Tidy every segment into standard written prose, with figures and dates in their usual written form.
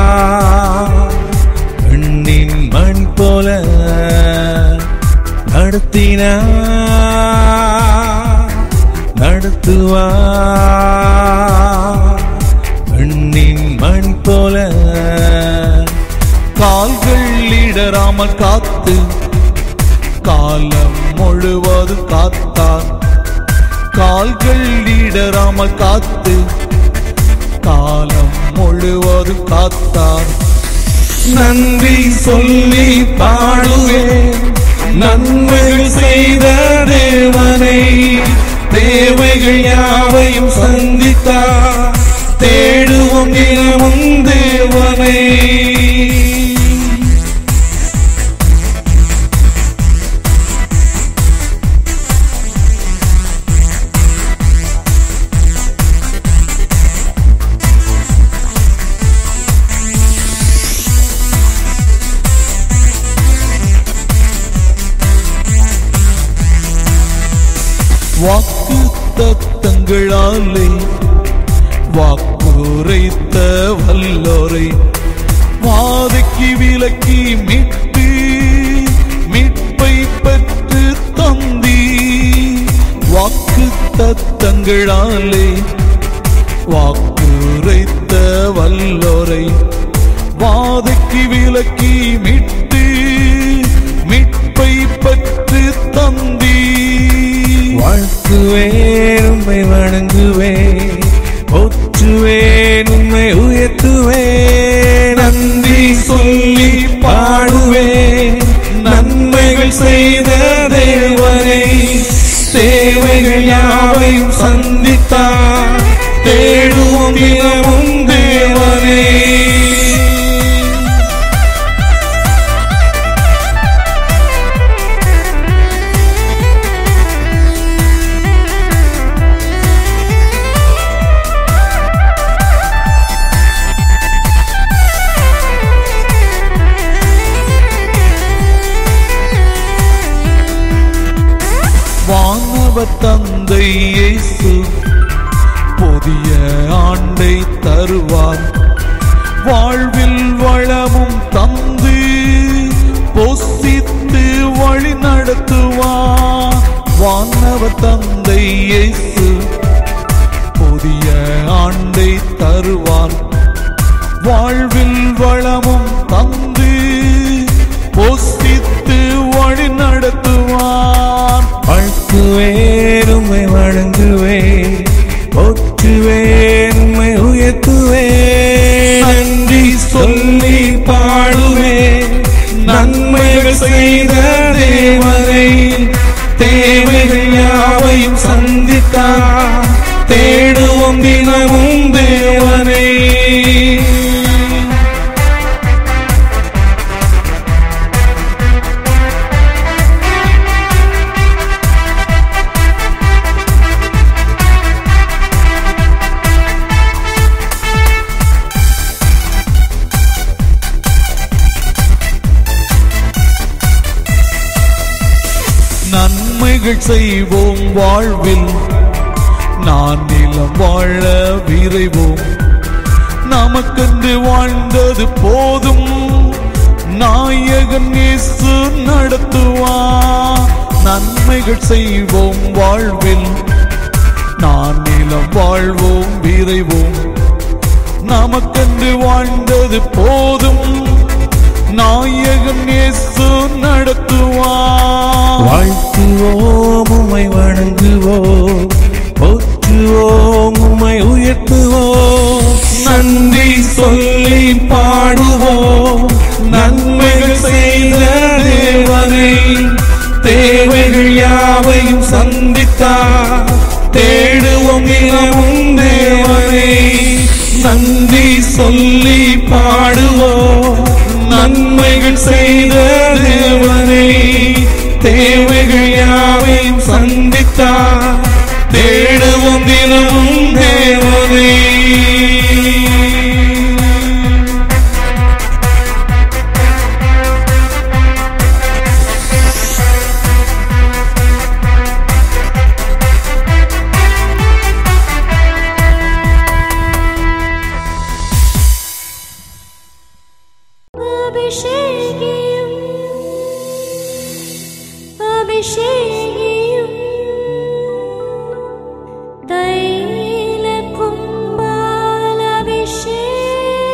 நடத்துவார் கண்ணின் மண் போல நடத்துவார் கண்ணின் மண் போல கால்கள் இடராமல் காத்து காலம் முழுவதும் காத்தார் கால்கள் இடராமல் காத்து காலம் முழுவதும் காத்தார் நன்றி சொல்லி பாடுவேன் நன்மைகள் செய்த தேவனை தேவைகள் யாவையும் சந்தித்தார் தேடுவோம் தினமும் தேவனை வாக்கு தத்தங்களாலே வாக்குரைத்த வல்லோரை வாதைக்கு விலக்கி மீட்டு மீட்பை பெற்று தந்தி வாக்கு தத்தங்களாலே வாக்குரைத்த வல்லோரை வாதைக்கு விலக்கி மீட்டு மீட்பை பெற்று தந்தி வாழ்த்துவேன் உம்மை வணங்குவேன் போற்றுவேன் உம்மை உயர்த்துவேன் நன்றி சொல்லி பாடுவேன் நன்மைகள் செய்த தேவனை தேவைகள் யாவையும் சந்தித்தார் தேடுவோம் தினமும் தேவனை வானவர் தந்தை இயேசு புதிய ஆண்டை தருவார் வாழ்வில் வளமும் தந்து போஷித்து வழி நடத்துவார் வானவர் தந்தை இயேசு புதிய ஆண்டை தருவார் வாழ்வில் வளமும் தந்து போஷித்து வழி நடத்துவார் வாழ்த்துவேன் உம்மை வணங்குவேன் போற்றுவேன் உம்மை உயர்த்துவேன் நன்றி சொல்லி பாடுவேன் நன்மைகள் செய்த தேவனை தேவைகள் யாவையும் சந்தித்தார் தேடுவோம் தினமும் தேவனை நன்மைகள் செய்வோம் வாழ்வில் நான் நிலம் வாழ விரைவோம் நமக்கென்று வாழ்ந்தது போதும் நாயகன் இயேசு நடத்துவார் நன்மைகள் செய்வோம் வாழ்வில் நான் நிலம் வாழ்வோம் விரைவோம் நமக்கென்று வாழ்ந்தது போதும் நாயகன் இயேசு நடத்துவார் வாழ்த்துவோம் உம்மை வணங்குவோம் போற்றுவோம் உம்மை உயர்த்துவோம் நன்றி சொல்லி பாடுவோம் நன்மைகள் செய்த தேவனை தேவைகள் யாவையும் சந்தித்தார் தேடுவோம் தினமும் தேவனை நன்றி சொல்லி பாடுவோம் நன்மைகள் செய்த தேவனை தேவைகள் யாவையும் சந்தித்தார் தேடுவோம் தினமும் தேவனை அபிஷேகியும் அபிஷேகியும் தைல கும்பால் அபிஷேகியும்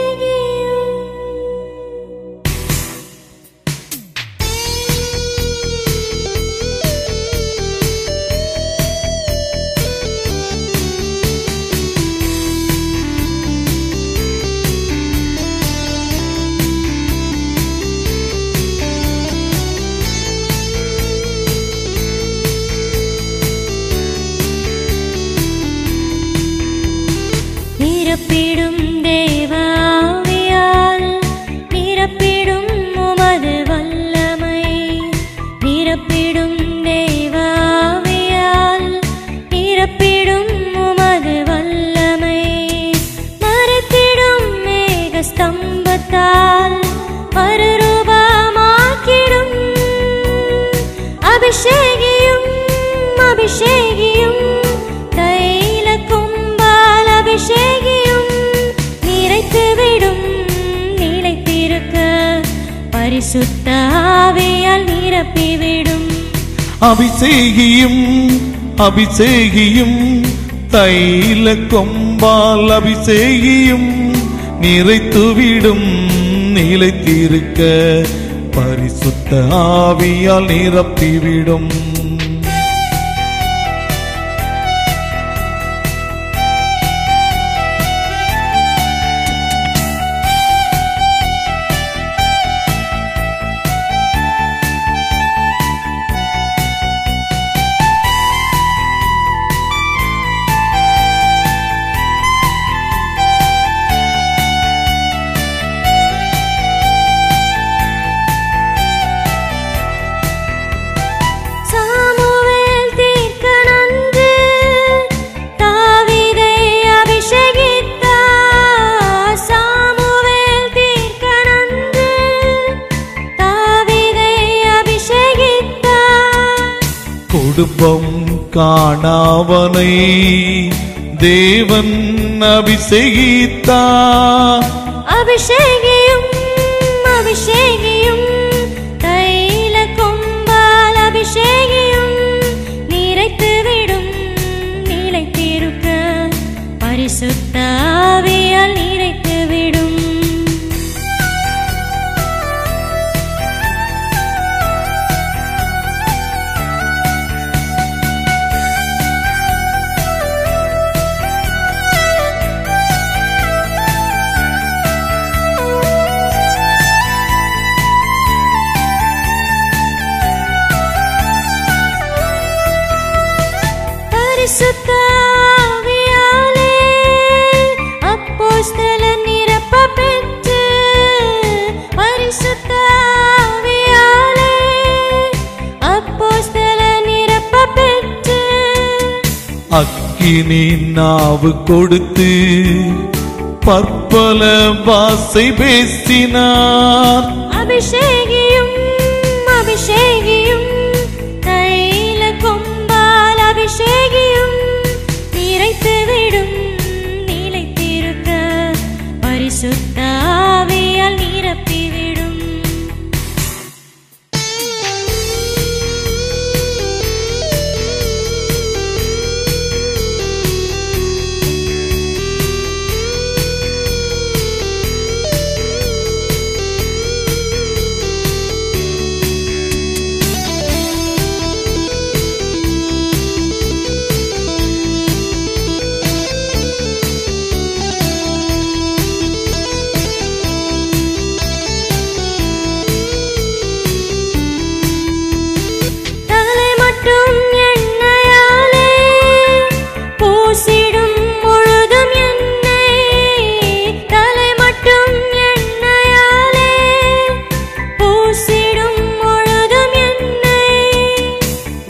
நிரப்பிடும் தேவாவியால் நிரப்பிடும் உமது வல்லமை நிரப்பிடும் தேவாவியால் நிரப்பிடும் உமது வல்லமை மறைத்திடும் மேக ஸ்தம்பத்தால் மறுரூபமாக்கிடும் அபிஷேகியும் அபிஷேகியும் தைல கும்பால் அபிஷேகியும் நிறைத்துவிடும் நிலைத்திருக்க பரிசுத்த ஆவியால் நிரப்பிவிடும் அபிஷேகியும் அபிஷேகியும் தைல கொம்பால் அபிஷேகியும் நிறைத்துவிடும் நிலைத்திருக்க பரிசுத்த ஆவியால் நிரப்பிவிடும் குடும்பம் காணாவனை தேவன் அபிஷேகித்தார் அபிஷேகியும் அபிஷேகியும் தைல கொம்பால் அபிஷேகியும் நிறைத்துவிடும் நிலைத்திருக்க பரிசுத்த ஆவியால் நிறைத்துவிடும் பரிசுத்த ஆவியாலே அப்போஸ்தலர் நிரப்பப் பெற்று பரிசுத்த ஆவியாலே அப்போஸ்தலர் நிரப்பப் பெற்று அக்கினி நாவு கொடுத்து பற்பல பாஷை பேசினார் அபிஷேகியும் அபிஷேகியும் தைல கொம்பால் அபிஷேகியும் நிறைத்துவிடும் நிலைத்திருக்க பரிசுத்த ஆவியால் நிரப்பிவிடும்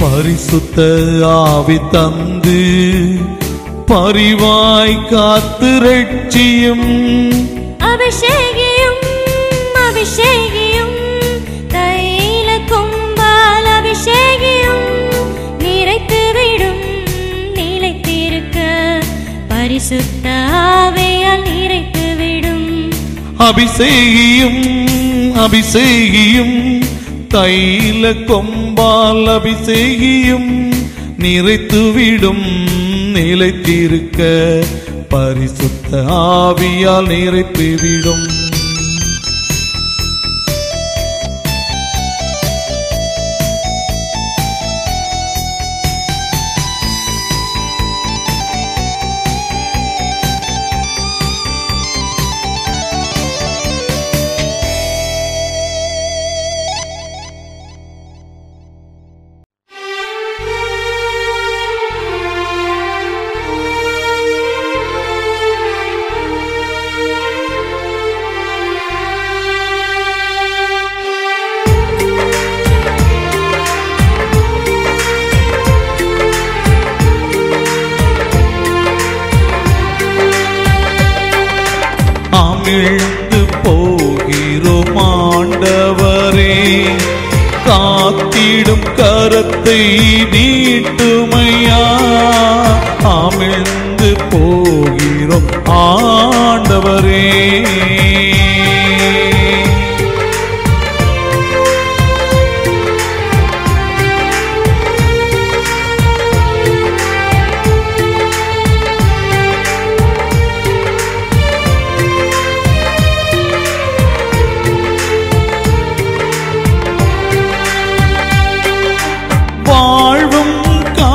பரிசுத்த ஆவி தந்து பரிவாய் காத்து ரட்சியும் அபிஷேகியும் அபிஷேகியும் தைல கொம்பால் அபிஷேகியும் நிறைத்துவிடும் நிலைத்திருக்க பரிசுத்த ஆவியால் நிறைத்துவிடும் அபிஷேகியும் அபிஷேகியும் தைல கொம்பால் அபிஷேகியும் நிறைத்துவிடும் நிலைத்திருக்க பரிசுத்த ஆவியால் நிறைத்துவிடும். எழுந்து போகிறோம் ஆண்டவரே, காத்திடும் கரத்தை நீட்டுமையா. அமிழ்ந்து போகிறோம் ஆண்டவரே.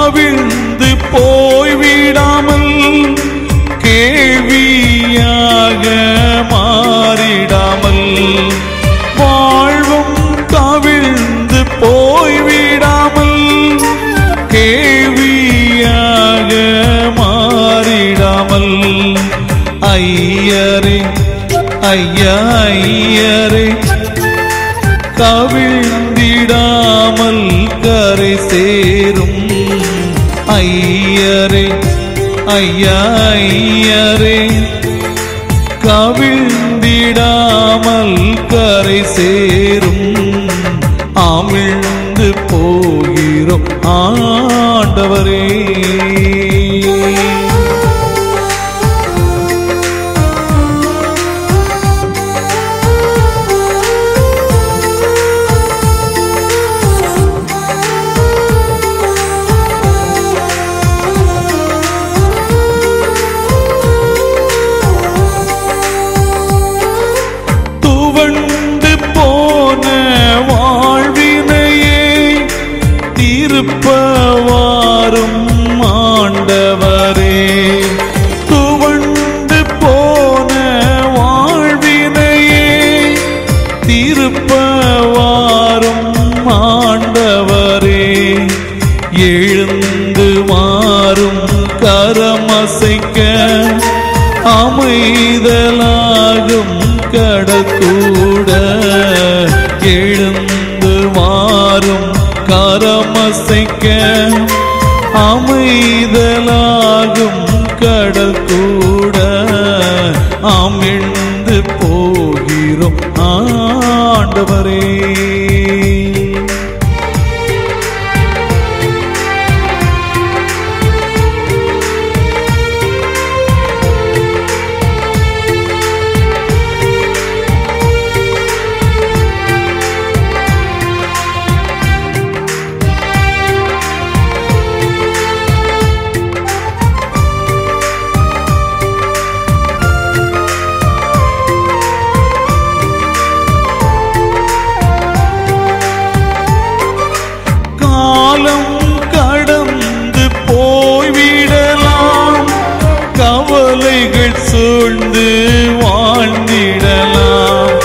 கவிழ்ந்து போய்விடாமல் கேள்வியாக மாறிடாமல், வாழ்வும் கவிழ்ந்து போய்விடாமல் கேள்வியாக மாறிடாமல், ஐயரே ஐயா ஐயரே கவிழ்ந்திடாமல் கரை சேரும். ஐயரே ஐயா ஐயரே கவிழ்ந்திடாமல் கரை சேரும். அமிழ்ந்து போகிறோம் ஆண்டவரே. திருப்பவாரும் ஆண்டவரே, துவண்டு போன வாழ்வினையே திருப்பவாரும் ஆண்டவரே. எழுந்து மாறும் கரமசைக்க அமைதலாகும் கடற்கூட, எழுந்து மாறும் கரமசைக்க அமைதலாகும் கடல் கூட, அமிழ்ந்து போகிறோம் ஆண்டவரே. கடந்து போய்விடலாம், கவலைகள் சூழ்ந்து வாழ்ந்திடலாம்.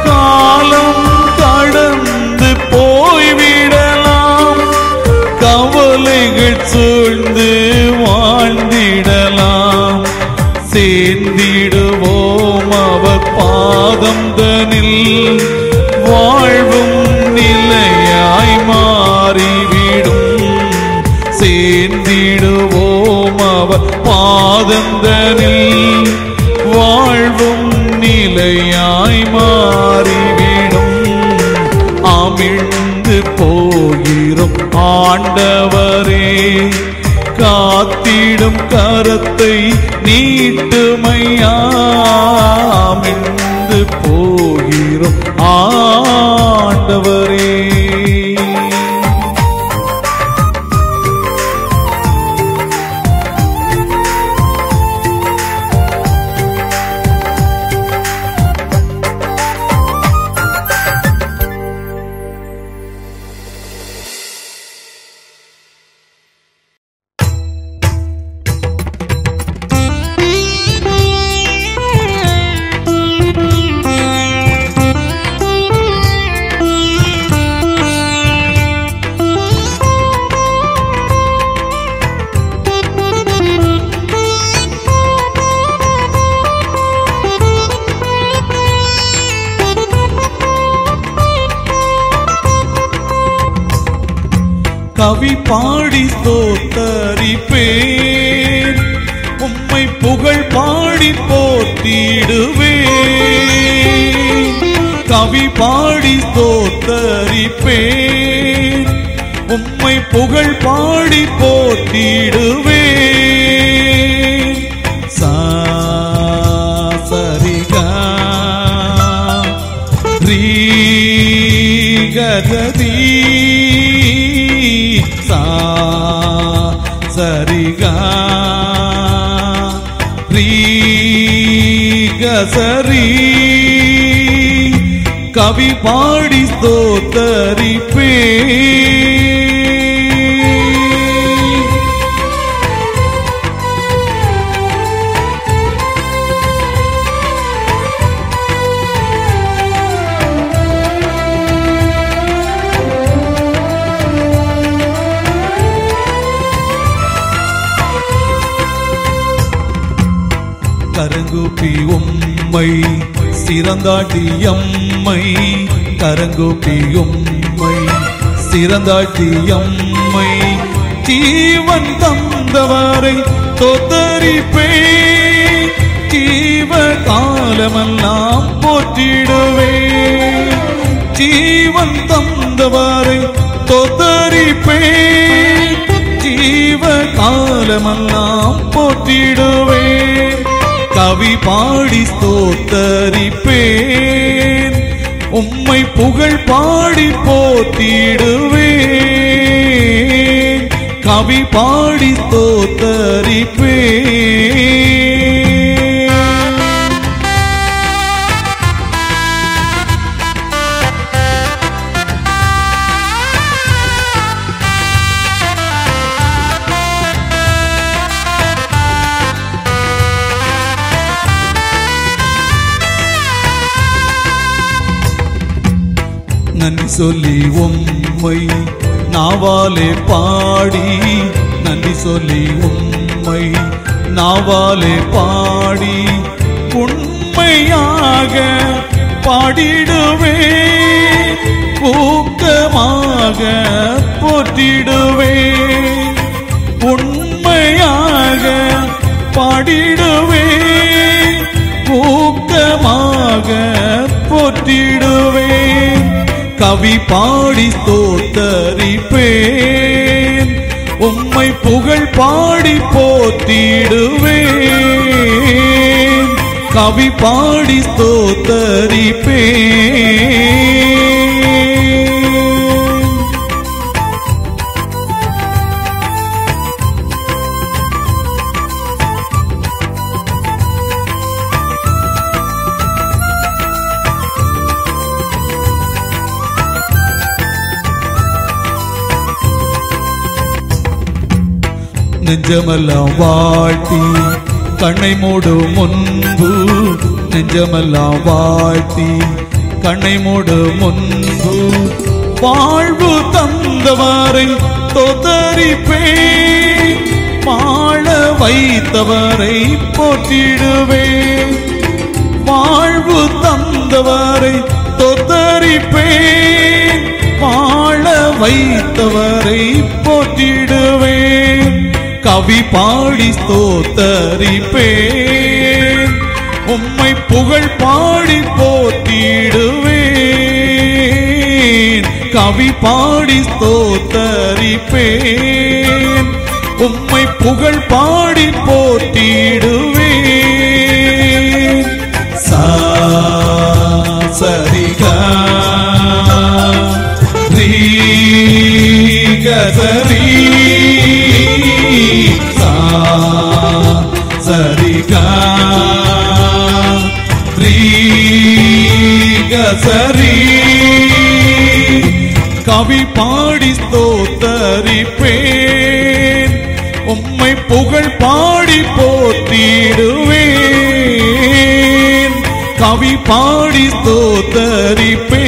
காலம் கடந்து போய்விடலாம், கவலைகள் சூழ்ந்து வாழ்ந்திடலாம். சேர்ந்திடுவோம் அவர் பாதம் தனில், வாழ்வும் நிலையாய் மாறிவிடும். சேர்ந்திடுவோம் அவர் பாதந்தனில், வாழ்வும் நிலையாய் மாறிவிடும். அமிழ்ந்து போகிறோம் ஆண்டவரே, காத்திடும் கரத்தை நீட்டுமையா. அமிழ்ந்து போகிறோம் ஆண்டவரே. கவி பாடி ஸ்தோத்தரிப்பேன், உம்மை புகழ் பாடி போற்றிடுவேன். கவி பாடி ஸ்தோத்தரிப்பேன், உம்மை புகழ் பாடி போற்றிடுவேன். சரிகா ரீகதி சரிகா ரீகசரி கவி பாடி ஸ்தோத்தரிப்பேன். கரங்கூப்பி உம்மை சிறந்தாட்டி அம்மை, கரங்கூப்பி உம்மை சிறந்தாட்டி அம்மை, ஜீவன் தந்தவரை தோத்தரிப்பேன், ஜீவ காலமெல்லாம் போற்றிடுவேன். ஜீவன் தந்தவரை தோத்தரிப்பேன், ஜீவ காலமெல்லாம் போற்றிடுவேன். கவி பாடி ஸ்தோத்தரிப்பேன், உம்மை புகழ் பாடி போற்றிடுவேன். கவி பாடி ஸ்தோத்தரிப்பேன். நன்றி சொல்லி உம்மை நாவாலே பாடி, நன்றி சொல்லி உம்மை நாவாலே பாடி, உண்மையாக பாடிடுவேன், ஊக்கமாக போற்றிடுவேன். உண்மையாக பாடிடுவேன், ஊக்கமாக போற்றிடுவேன். கவி பாடி ஸ்தோத்தரிப்பேன், உம்மை புகழ் பாடி போற்றிடுவேன். கவி பாடி ஸ்தோத்தரிப்பேன். நெஞ்சமெல்லாம் வாழ்த்தி கண்ணை மூடும் முன்பு, நெஞ்சமெல்லாம் வாழ்த்தி கண்ணை மூடும் முன்பு, வாழ்வு தந்தவரை தோத்தரிப்பேன், வாழ வைத்தவரை போற்றிடுவேன். வாழ்வு தந்தவரை தோத்தரிப்பேன், வாழ வைத்தவரை போற்றிடுவேன். கவி பாடி ஸ்தோத்தரிப்பேன், உம்மை புகழ் பாடி போற்றிடுவேன். கவி பாடி ஸ்தோத்தரிப்பேன், உம்மை புகழ் பாடி போற்றிடுவேன். சரிகா ரீ கசரி சா சரிகா ரீ கசரி கவி பாடி ஸ்தோத்தரிப்பேன் உம்மை புகழ் பாடி போற்றிடுவேன் கவி பாடி ஸ்தோத்தரிப்பேன்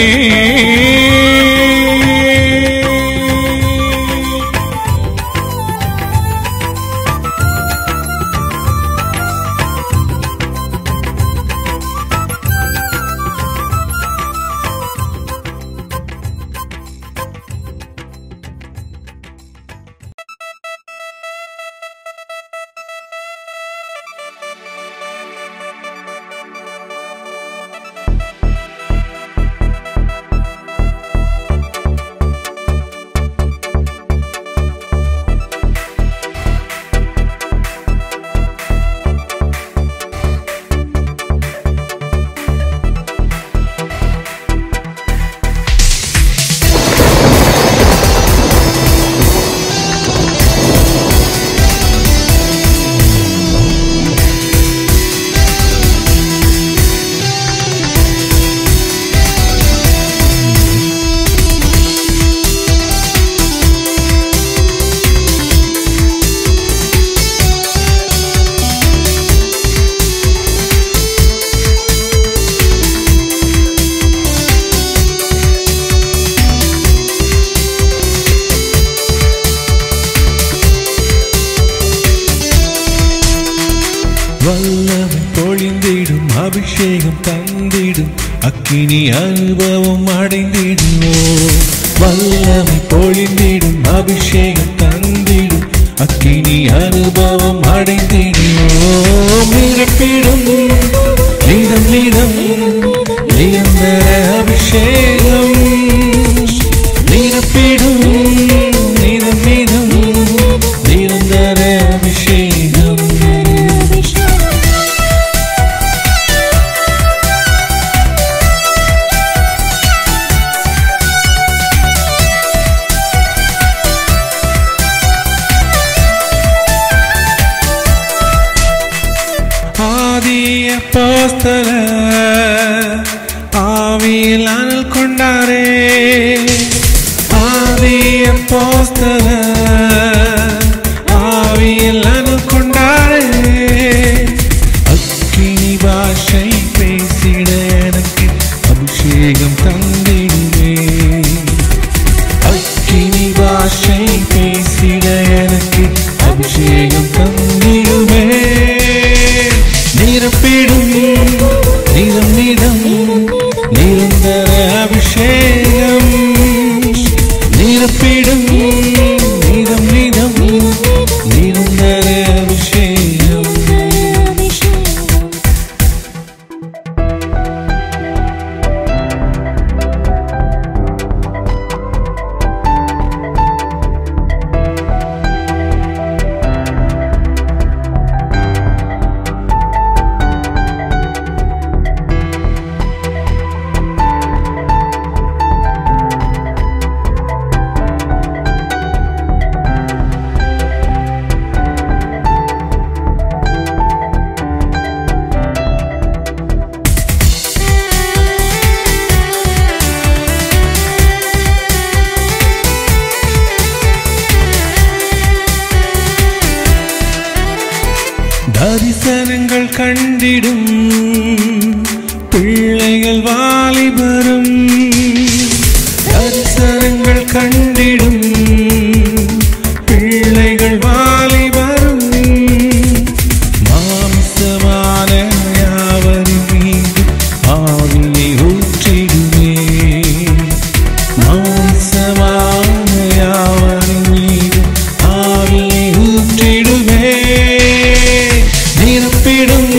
வல்லமை பொழிந்திடும் அபிஷேகம் தந்திடும் அக்கினி அனுபவம் அடைந்திடுவோம் வல்லமை பொழிந்திடும் அபிஷேகம் தந்திடும் அக்கினி அனுபவம் அடைந்திடுவோம் நிரப்பிடும் நீதம் நீதம் நிரந்தர அபிஷேகம் நிரப்பிடும் நீதம் நீதம் நிரந்தர அபிஷேகம் அப்போஸ்தல ஆவியில் அனல் கொண்டாரே ஆதி அப்போஸ்தல ஆவியில் அனல் கொண்டாரே அக்கினி பாஷை பேசிட எனக்கு அபிஷேகம் தந்திடுவே அக்கினி பாஷை பேசிட எனக்கு அபிஷேகம் தந்திடுவே நிரப்பிடும் நீதம் நீதம் நிரந்தர அபிஷேகம் நிரப்பிடும் நீதம் நீதம் நிரந்தர அபிஷேகம் தரிசனங்கள் கண்டிடும் பிள்ளைகள் வாலிபரும் தரிசனங்கள் கண்டிடும் பிள்ளைகள் வாலிபரும் மாம்சமான யாவரின் மீது ஆவியை ஊற்றிடுவே மாம்சமான யாவரின் மீது ஆவியை ஊற்றிடுவே நிரப்பிடும்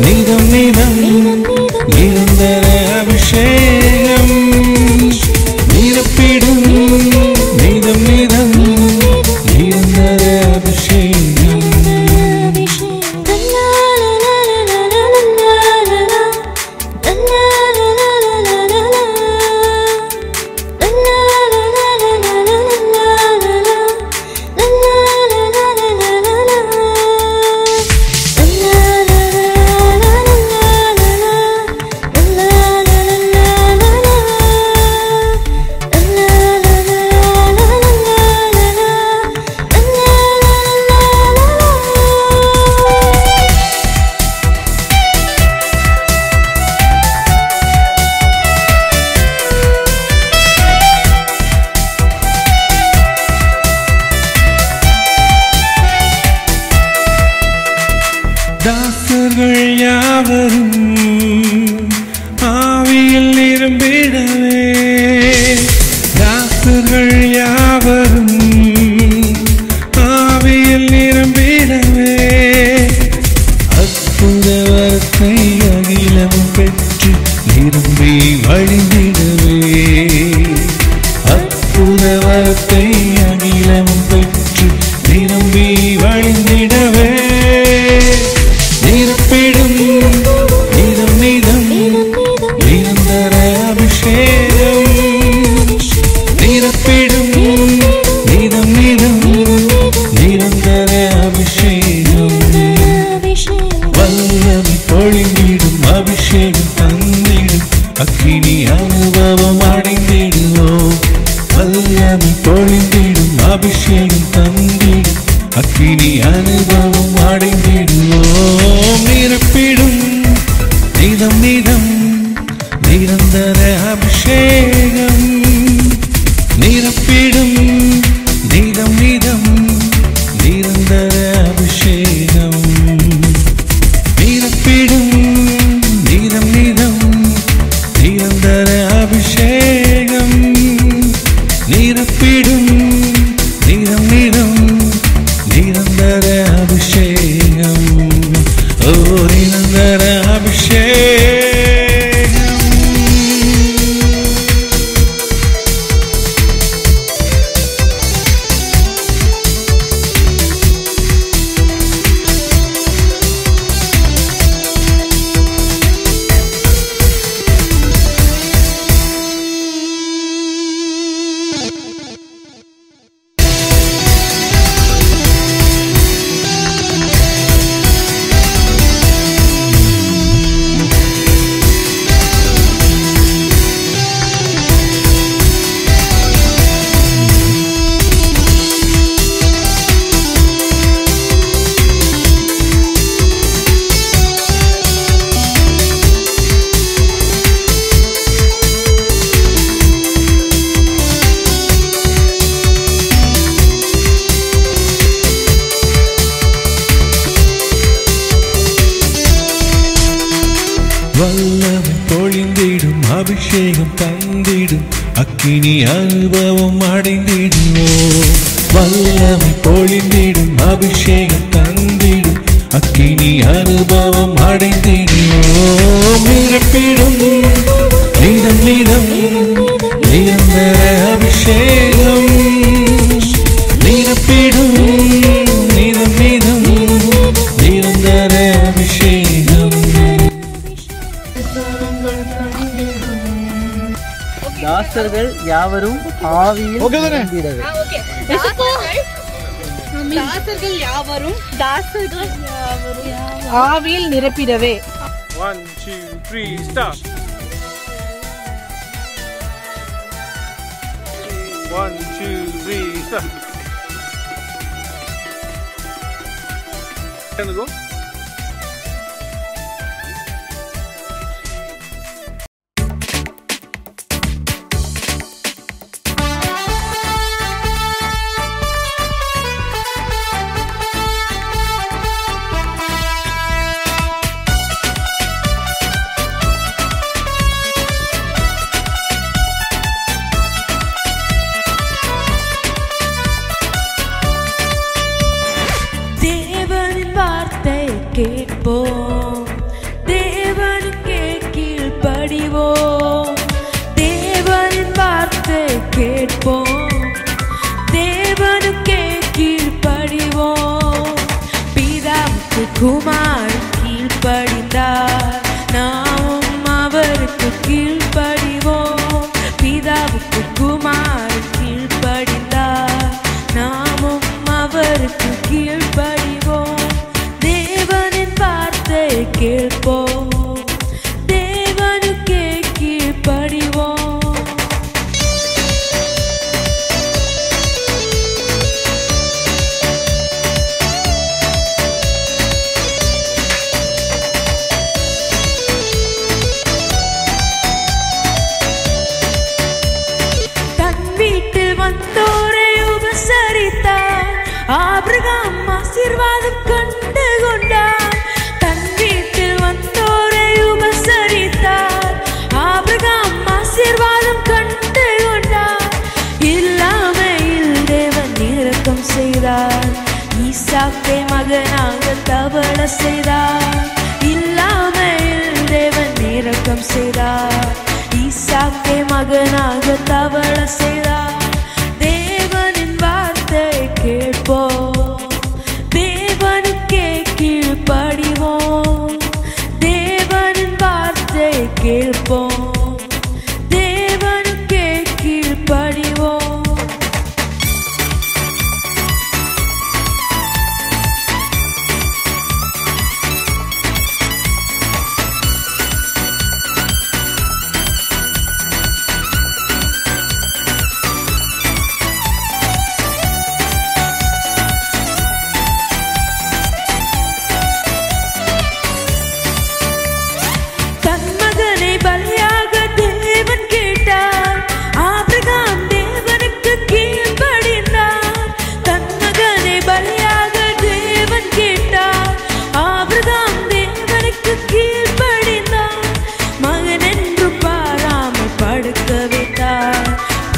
நீதம் வழிந்திடவே அற்புத வரத்தை அகிலமும் பெற்று நிரம்பி வழிந்திடவே நிரப்பிடும் நிதம் நிதம் நிரந்தர அபிஷேகம் நிரப்பிடும் நிதம் நிதம் நிரந்தர அபிஷேகம் வல்லமை பொழிந்திடும் அபிஷேகம் தந்திடும் அக்கினி அனுபவம் அடைந்திடுவோம் வல்லமை பொழிந்திடும் அபிஷேகம் தந்திடும் அக்கினி அனுபவம் அடைந்திடுவோம் நிரப்பிடும் நிதம் நிதம் நிரந்தர அபிஷேகம் நிரப்பிடும் நிதம் நிதம் நிரந்தர அபிஷேகம் நிரப்பிடும் நிதம் நிதம் நிரந்தர அபிஷேகம் நிரப்பிடும் நிதம் நிதம் நிரந்தர அபிஷேகம் ஓ நிரந்தர அபிஷேகம் வல்லமை பொழிந்திடும் அபிஷேகம் தந்திடும் அக்கினி அனுபவம் அடைந்திடுவோம் வல்லமை பொழிந்திடும் அபிஷேகம் தந்திடும் அக்கினி அனுபவம் அடைந்திடுவோம் நிரப்பிடும் நிதம் நிதம் நிரந்தர அபிஷேகம் நிரப்பிடும் நிதம் நிதம் நிரந்தர அபிஷேகம் தாசர்கள் யாவரும் ஆவியில் நிரம்பிடவே. தாசர்கள் யாவரும் ஆவியில் நிரப்பிடவே. 1 2 3 start. 1 2 3 start. Can go? கேட்போம் தேவனுக்கே கீழ்ப்படிவோம் தேவனின் வார்த்தை கேட்போம் தேவனுக்கே கீழ்ப்படிவோம் பிதாவுக்கு குமார் கீழ்ப்படிந்தார் நாமும் அவருக்கு கீழ்ப்படிவோம் பிதாவுக்கு குமார் கீழ்ப்படிந்தார் நாமும் அவருக்கு கீழ்ப்படிவோம் கேட்போம் தேவனுக்கே கீழ்ப்படிவோம் தன் வீட்டில் வந்தோரை உபசரித்தார் ஆபிரகாம் ஆசீர்வாதம் கண்டு கொண்டார் ஈசாக்கை மகனாக தவள செய்தார் இல்லாமல் தேவன் இரக்கம் செய்தார் ஈசாக்கை மகனாக தவள செய்தார். தேவனின் வார்த்தை கேட்போம், தேவனுக்கே கீழ்ப்படிவோம். தேவனின் வார்த்தை கேட்போம், தேவனுக்கே கீழ்ப்படிவோம்.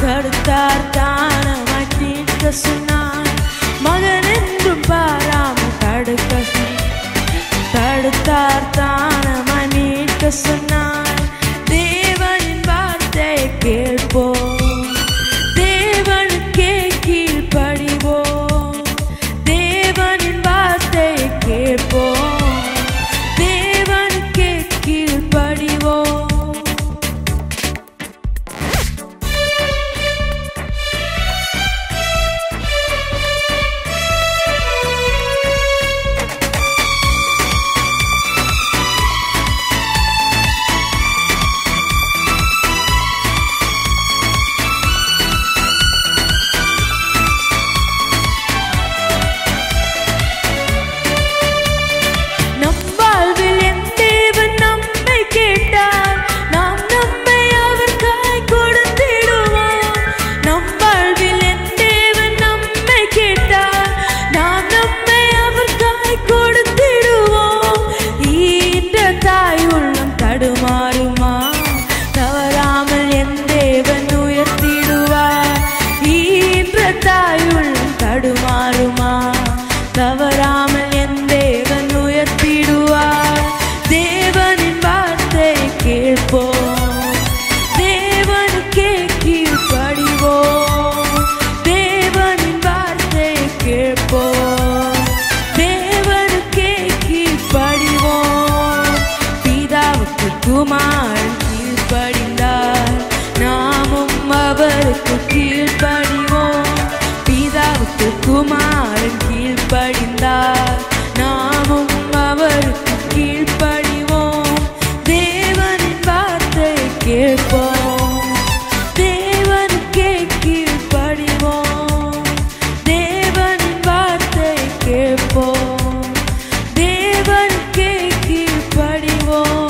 தடுத்தார் தானமாய் தீர்க்க சொன்னார். மகன் என்றும் பாராமல் தடுத்தார் தானமாய் மீட்க சொன்னார். தேவனின் வார்த்தை கேட்போம், தேவனுக்கே கீழ்ப்படிவோம். தேவனின் வார்த்தை கேட்போம், தேவனுக்கே கீழ்ப்படிவோம். தவறாமல் என் தேவன் உயர்த்திடுவார். தேவனின் வார்த்தை கேட்போம், தேவனுக்கே கீழ்ப்படிவோம். தேவனின் வார்த்தை கேட்போம், தேவனுக்கே கீழ்ப்படிவோம். பிதாவுக்கு குமாரன் கீழ்ப்படிந்தார், நாமும் அவருக்கு கீழ்ப்படிவோம். பிதாவுக்கு குமாரன் கீழ்ப்படிந்தார், நாமும் அவருக்கு கீழ்ப்படிவோம். தேவனின் வார்த்தை கேட்போம், தேவனுக்கே கீழ்ப்படிவோம். தேவனின் வார்த்தை கேட்போம், தேவனுக்கே கீழ்ப்படிவோம்.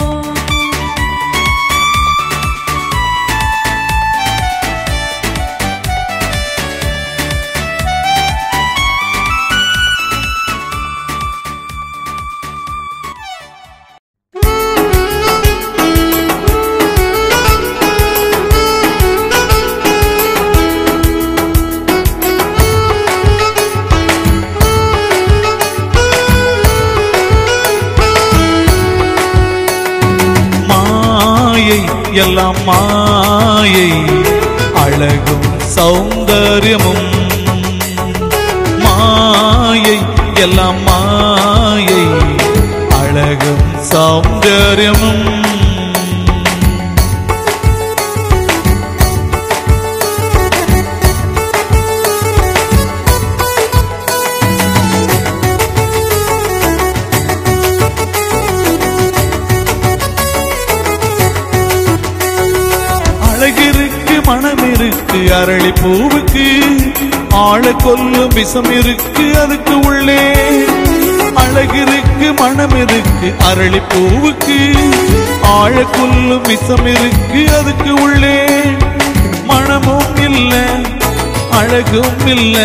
எல்லாம் மாயை, அழகும் சௌந்தர்யமும் மாயை. எல்லாம் மாயை, அழகும் சௌந்தர்யமும் அழகிருக்கு மனம் இருக்கு அரளி பூவுக்கு, ஆள கொல்லும் விஷம் இருக்கு அதுக்கு உள்ளே. அழகிருக்கு மனம் இருக்கு அரளி பூவுக்கு, ஆழ கொல்லும் விஷம் இருக்கு அதுக்கு உள்ளே. மனமும் இல்ல அழகும் இல்ல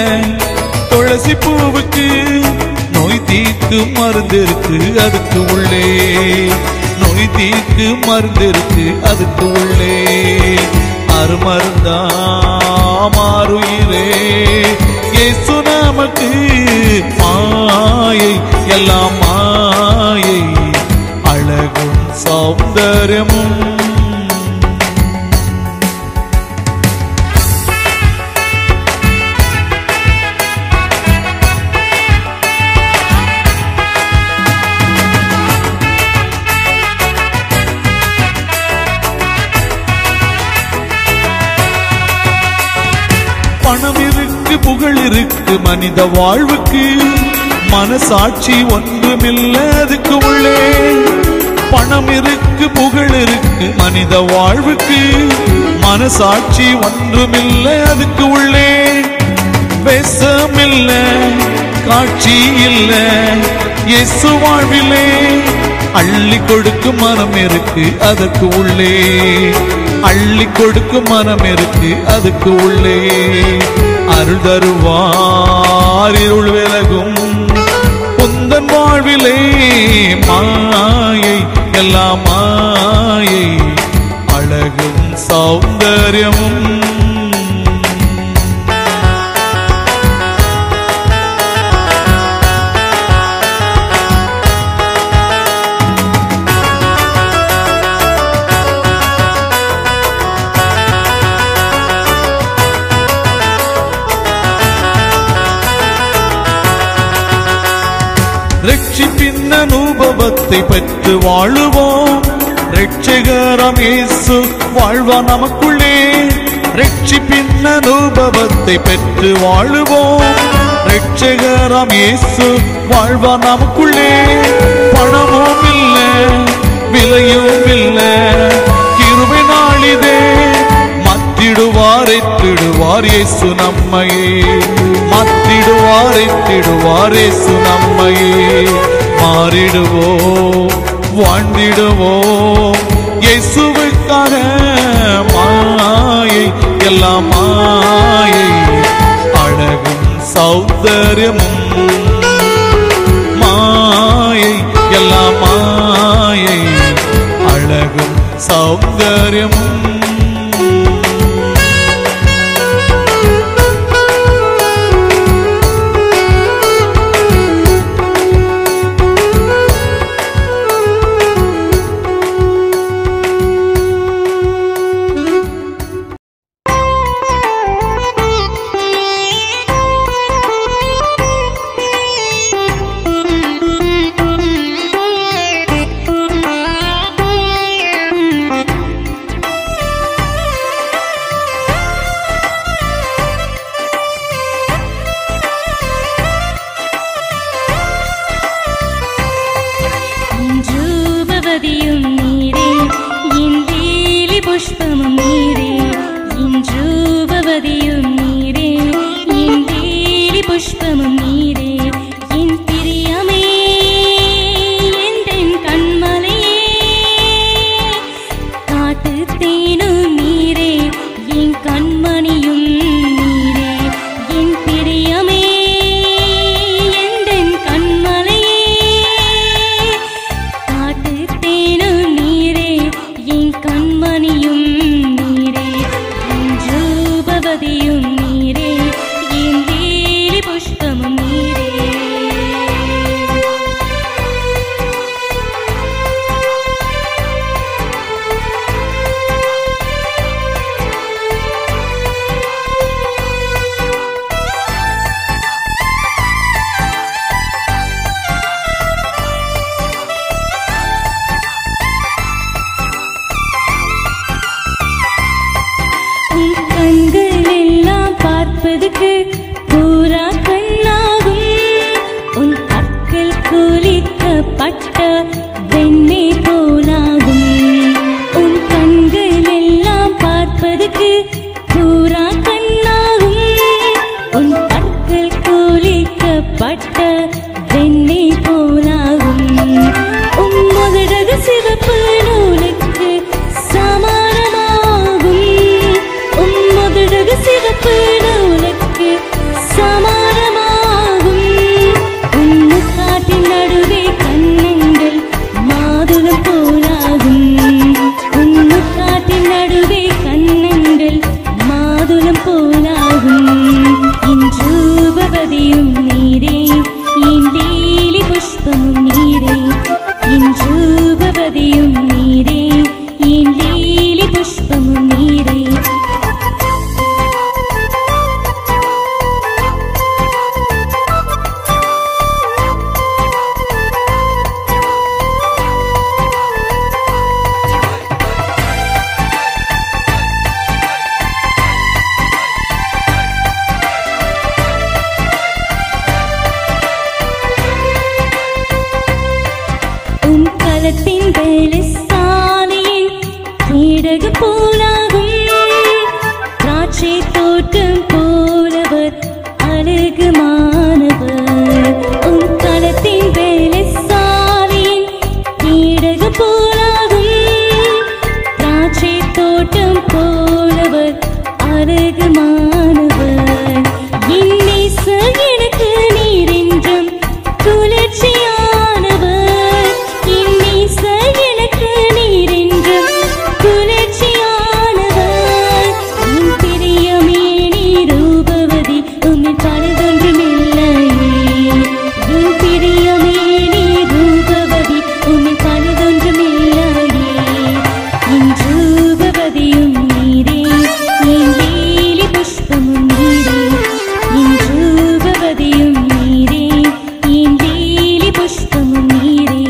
துளசி பூவுக்கு, நோய் தீர்க்கு மருந்து இருக்கு அதுக்கு உள்ளே. நோய் தீர்க்கு மருந்து இருக்கு அதுக்கு உள்ளே. அருமருந்தா மாறுயிரே இயேசு நமக்கு. மாயை எல்லாம் மாயை, அழகும் சௌந்தர்யமும் பணம் இருக்கு புகழ் இருக்கு மனித வாழ்வுக்கு மனசாட்சி ஒன்றுமில்ல அதுக்கு உள்ளே. பணம் இருக்கு புகழ் இருக்கு மனித வாழ்வுக்கு மனசாட்சி ஒன்றுமில்ல அதுக்கு உள்ளே. பேசமில்ல காட்சி இல்ல இயேசு வாழ்விலே. அள்ளி கொடுக்கும் மனம் இருக்கு அதுக்கு உள்ளே. அள்ளி கொடுக்கும் மனம் இருக்கு அதுக்கு உள்ளே. அருள் தருவார் இருள் விலகும் உந்தன் வாழ்விலே. மாயை எல்லாம் மாயை அழகும் சௌந்தர்யமும். ரட்சிப்பின் அனுபவத்தை பெற்று வாழுவோம். ரட்சகராம் இயேசு வாழ்வா நமக்குள்ளே. ரட்சிப்பின் அனுபவத்தை பெற்று வாழுவோம். ரட்சகராம் இயேசு வாழ்வா நமக்குள்ளே. பணமும் இல்ல விலையும் இல்ல கிருபை நாளிதே. மாற்றிடுவார் ஏற்றிடுவார் இயேசு நம்மையே. மாற்றிடுவார் ஏற்றிடுவார் இயேசு நம்மையே. மாறிடுவோம் வாழ்ந்திடுவோம் இயேசுவுக்காக. மாயை எல்லாம் மாயை அழகும் சௌந்தர்யமும். மாயை எல்லாம் மாயை அழகும் சௌந்தர்யமும். மாதுளம் மதுரமானவர். என் நேசர் எனக்கு நீர் என்றும் குளிர்ச்சியானவர். என் நேசர் எனக்கு நீர் என்றும் குளிர்ச்சியானவர். என் பிரியமே நீர் ரூபவதி உம்மில் பழுதொன்றுமில்லையே. என் பிரியமே நீர் ரூபவதி உம்மில் பழுதொன்றுமில்லையே. என் ரூபவதியும் நீரே, என் லீலி புஷ்பமும் நீரே. என் ரூபவதியும் நீரே, என் லீலி புஷ்பமும் நீரே.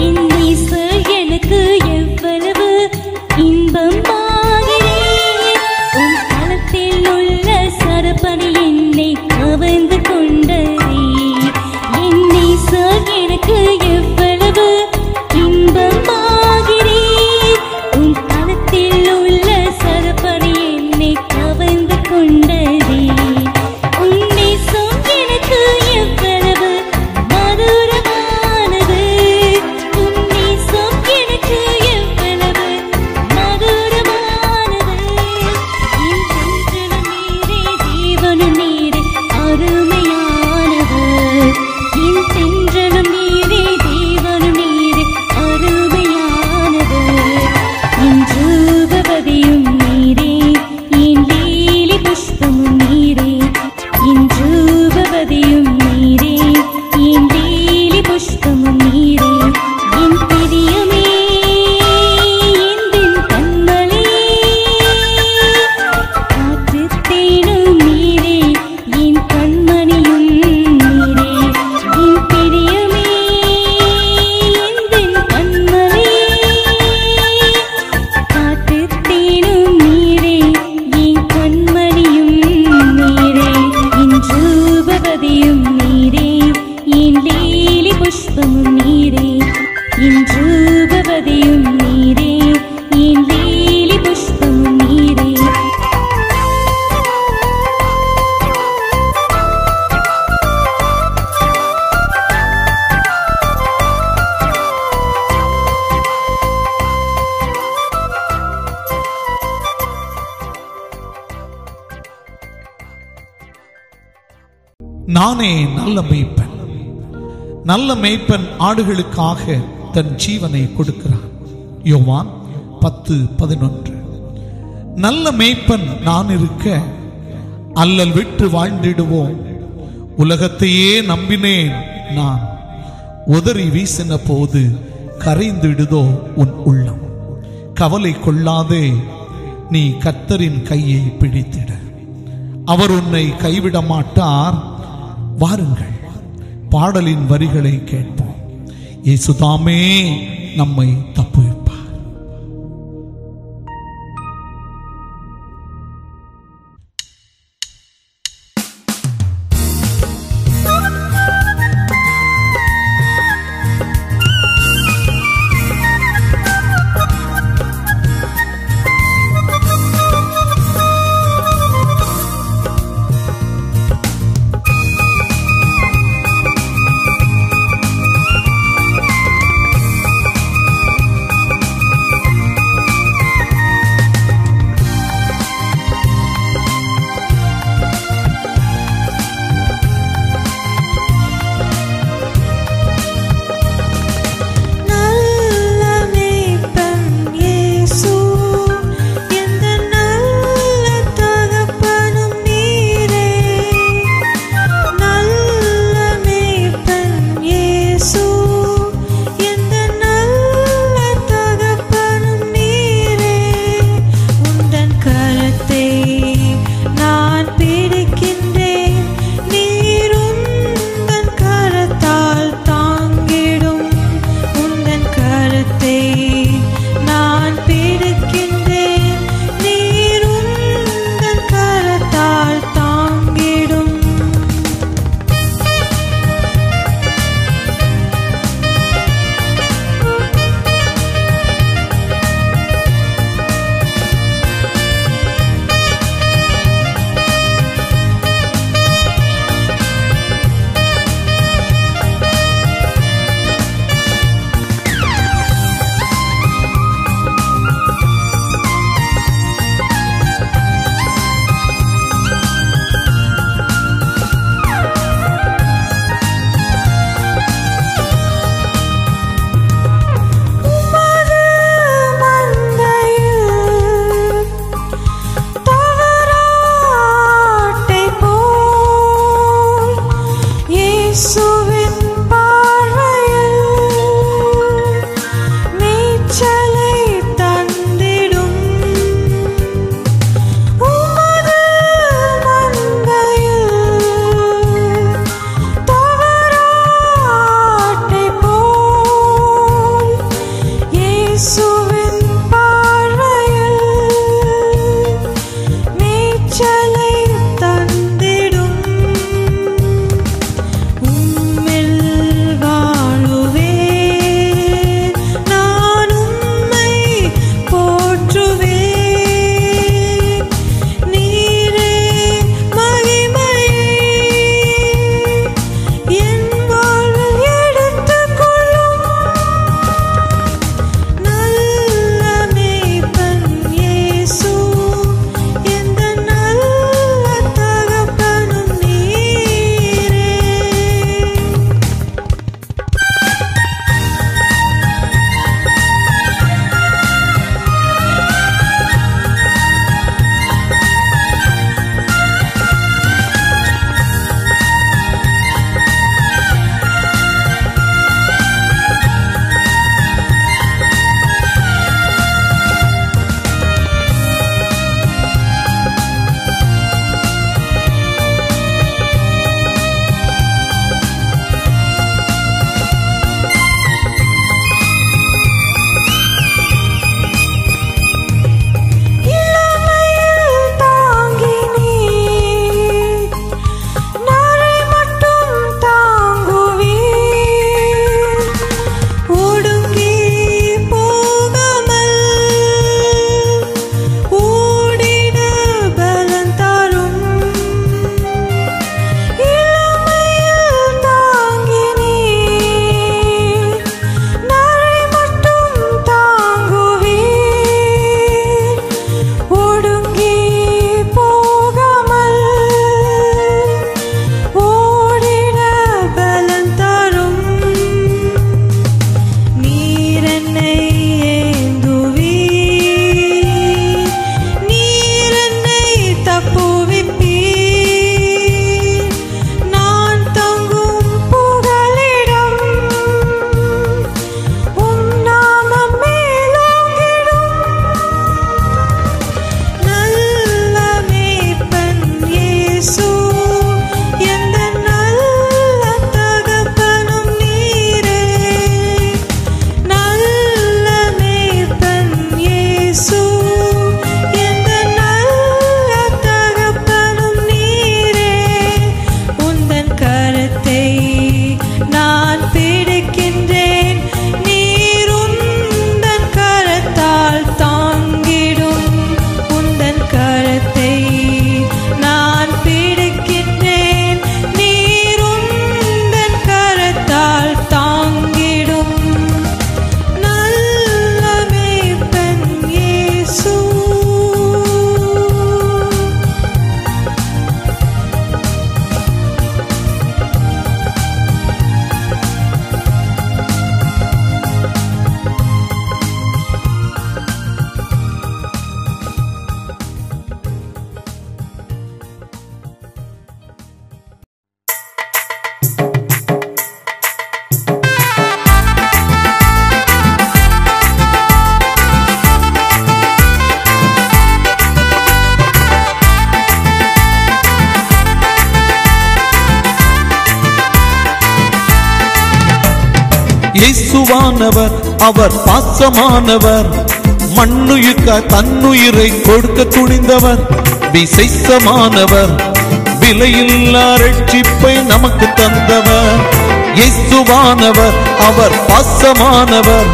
என் நேசர் எனக்கு எவ்வளவு இன்பமாகிறேன். உன் களத்தில் உள்ள சரப்பணி என்னை கவர்ந்து கொண்டதே. என் நேசர் எனக்கு எவ்வளவு இன்பமாகிறேன். உன் களத்தில் உள்ள சரப்பணி என்னை கவர்ந்து கொண்டதே. உன் நேசம் எனக்கு எவ்வளவு மதுரமானது. உன் நேசம் எனக்கு எவ்வளவு மதுரமானது. என் சஞ்சலம் நீரே, தேவனும் நீரே, அருமையானவர். என் சென்றலும் நீரே, தேவனும் நீரே, அருமையானவர். என் ரூபவதியும் நீரே, என் லீலி புஷ்பமும் நீரே. என் ரூபவதியும் நீரே, என் லீலி புஷ்பமும் நீரே. என் பிரியமே, என் கண்மலே, காற்றுத் தேனும் நீரே, என் கண்மணியும் நீரே. என் பிரியமே, என் கண்மலே, காற்றுத் தேனும் நீரே, என் கண்மணியும் நீரே. என் ரூபவதியும் நீரே, என் லீலி புஷ்பமும் நீரே. என் ரூபவதியும் நீரே, என் லீலி புஷ்பமும் நீரே. நானே நல்ல மேய்ப்பன். நல்ல மேய்ப்பன் ஆடுகளுக்காக தன் ஜீவனை கொடுக்கிறான். யோவான் 10:11. நல்ல மேய்ப்பன் நான் இருக்க அல்லல் விட்டு வாழ்ந்திடுவோம். உலகத்தையே நம்பினேன் நான், உதறி வீசின போது கரைந்திடுதோ உன் உள்ளம். கவலை கொள்ளாதே, நீ கர்த்தரின் கையை பிடித்திட. அவர் உன்னை கைவிட மாட்டார். வாருங்கள், பாடலின் வரிகளை கேட்போம். இயேசுதாமே நம்மை தப்புவிப்பார். இயேசுவானவர் அவர் பாசமானவர், மண்ணுயிர்க்க தன்னுயிரை கொடுக்க துணிந்தவர், விசேஷமானவர், விலையில்லா ரட்சிப்பை நமக்கு தந்தவர். இயேசுவானவர் அவர் பாசமானவர்,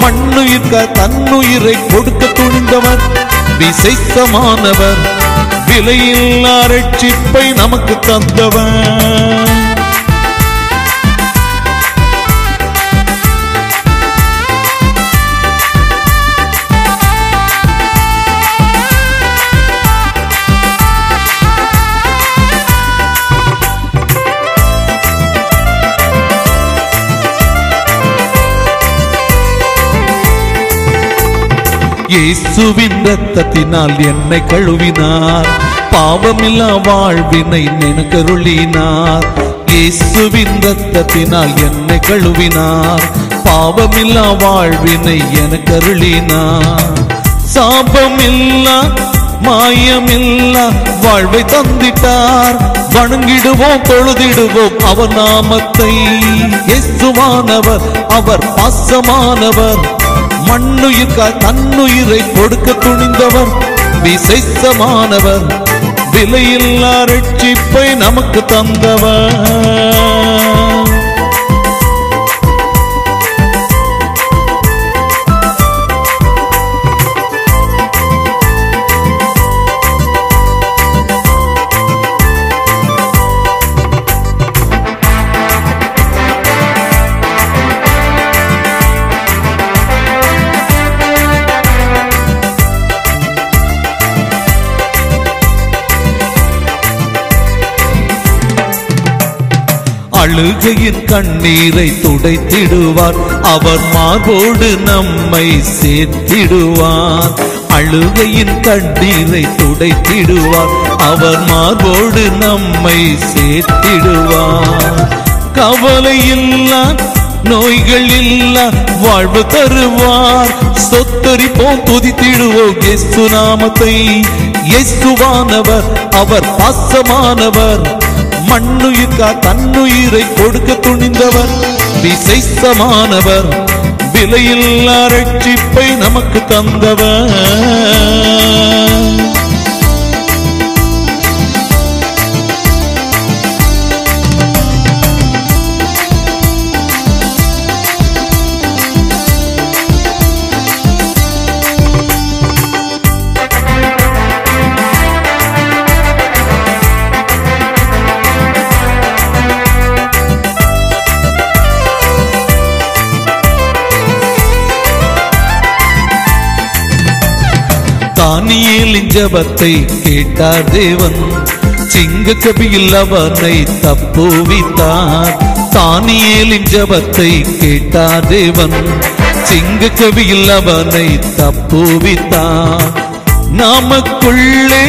மண்ணுயிர்க்க தன்னுயிரை கொடுக்க துணிந்தவர், விசேஷமானவர், விலையில்லா ரட்சிப்பை நமக்கு தந்தவர். இயேசுவின் இரத்தத்தினால் என்னை கழுவினார், பாவமில்லா வாழ்வினை எனக்கருளினார். இயேசுவின் இரத்தத்தினால் என்னை கழுவினார், பாவமில்லா வாழ்வினை எனக்கருளினார். சாபமில்லா மாயமில்லா வாழ்வை தந்திட்டார், வணங்கிடுவோம் தொழுதிடுவோம் அவர் நாமத்தை. இயேசுவானவர் அவர் பாசமானவர், மண்ணுயிர்க்க தன்னுயிரை கொடுக்க துணிந்தவர், விசேஷமானவர், விலையில்லா ரட்சிப்பை நமக்கு தந்தவர். அழுகையின் கண்ணீரை துடைத்திடுவார், அவர் மார்போடு நம்மை சேர்த்திடுவார். அழுகையின் கண்ணீரை துடைத்திடுவார், அவர் மார்போடு நம்மை சேர்த்திடுவார். கவலை இல்லா நோய்கள் இல்லா வாழ்வு தருவார், சொத்தரிப்போம் துதித்திடுவோம் இயேசு நாமத்தை. இயேசுவானவர் அவர் பாசமானவர், மண்ணுயிர்க்க தன்னுயிரை கொடுக்க துணிந்தவர், விசேஷமானவர், விலையில்லா ரட்சிப்பை நமக்கு தந்தவர். தானியேலின் ஜெபத்தை கேட்டார் தேவன், சிங்க கபியில் அவனை தப்புவித்தார். தானியேலின் ஜெபத்தை கேட்டார் தேவன், சிங்க கபியில் அவனை தப்புவித்தார். நமக்குள்ளே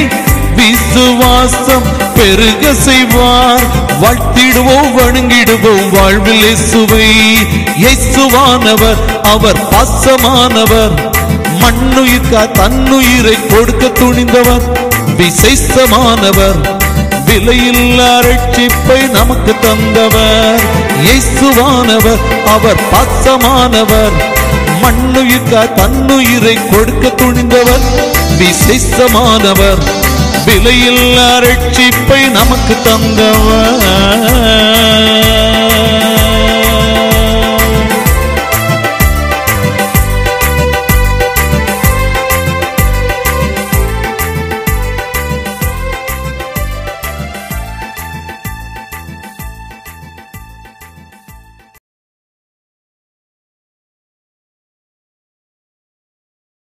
விசுவாசம் பெருக செய்வார், வாழ்த்திடுவோம் வணங்கிடுவோம் வாழ்வில் இயேசுவை. இயேசுவானவர் அவர் பாசமானவர், மண்ணுயிர்க்க தன்னுயிரை கொடுக்க துணிந்தவர், விசேஷமானவர், விலையில்லா ரட்சிப்பை நமக்கு தந்தவர். இயேசுவானவர் அவர் பாசமானவர், மண்ணுயிர்க்க தன்னுயிரை கொடுக்க துணிந்தவர், விசேஷமானவர், விலையில்லா ரட்சிப்பை நமக்கு தந்தவர்.